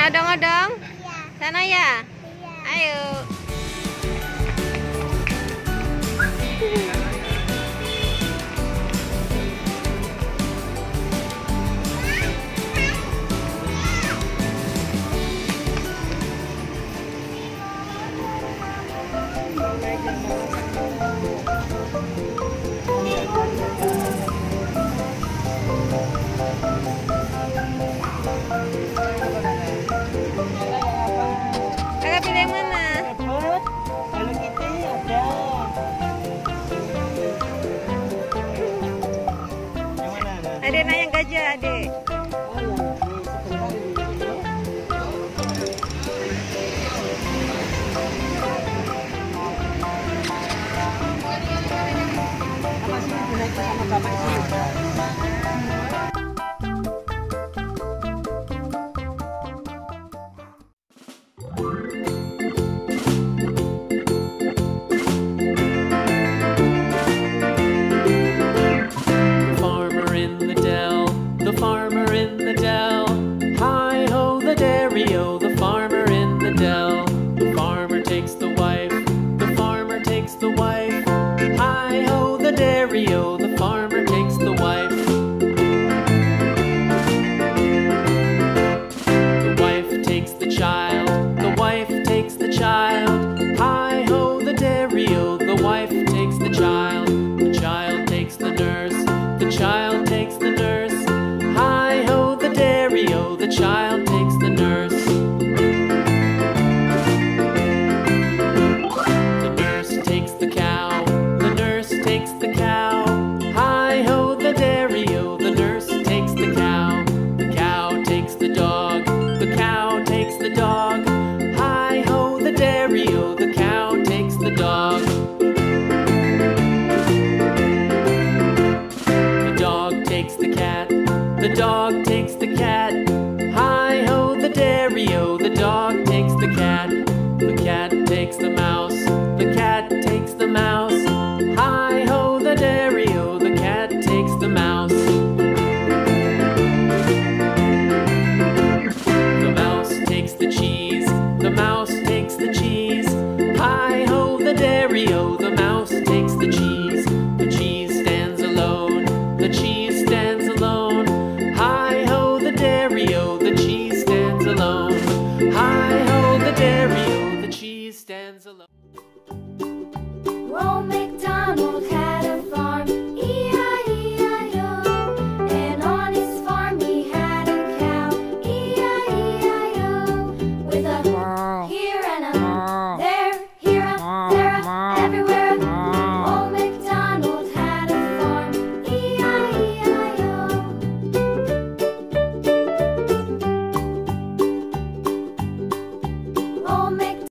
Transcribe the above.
Main odong-odong? Iya. Sana ya? Iya. Ayo. Kakak pilih yang mana? Kalau kita ada. Yang mana? Adek naik yang gajah, adek. Oh, yang ini sebentar ini. Apa sih naik sama bapak sih? The farmer in the dell. Hi ho the dairy-o, the farmer in the dell. The farmer takes the wife, the farmer takes the wife. Hi ho the dairy-o, the farmer takes the wife. The wife takes the child, the wife takes the child. Hi ho the dairy-o, the wife takes the child. The child takes the nurse, the child takes the nurse. Hi ho the dairy-o, the child takes the nurse. The nurse takes the cow, the nurse takes the cow. Hi ho the dairy-o, the nurse takes the cow. The cow takes the dog, the cow takes the dog. Hi ho the dairy-o, the cow takes the dog. The dog takes the cat, the dog takes the cat. Hi ho the dairy-o, the dog takes the cat. The cat takes the mouse, the cat takes the mouse. Hi ho the dairy-o, the cat takes the mouse. The mouse takes the cheese, the mouse takes the cheese. Hi ho the dairy-o, the mouse takes the cheese. The cheese stands alone, the cheese stands alone. Hi ho the dairy-o, the cheese stands alone. Hi ho the dairy-o, the cheese stands alone. Old MacDonald had a farm.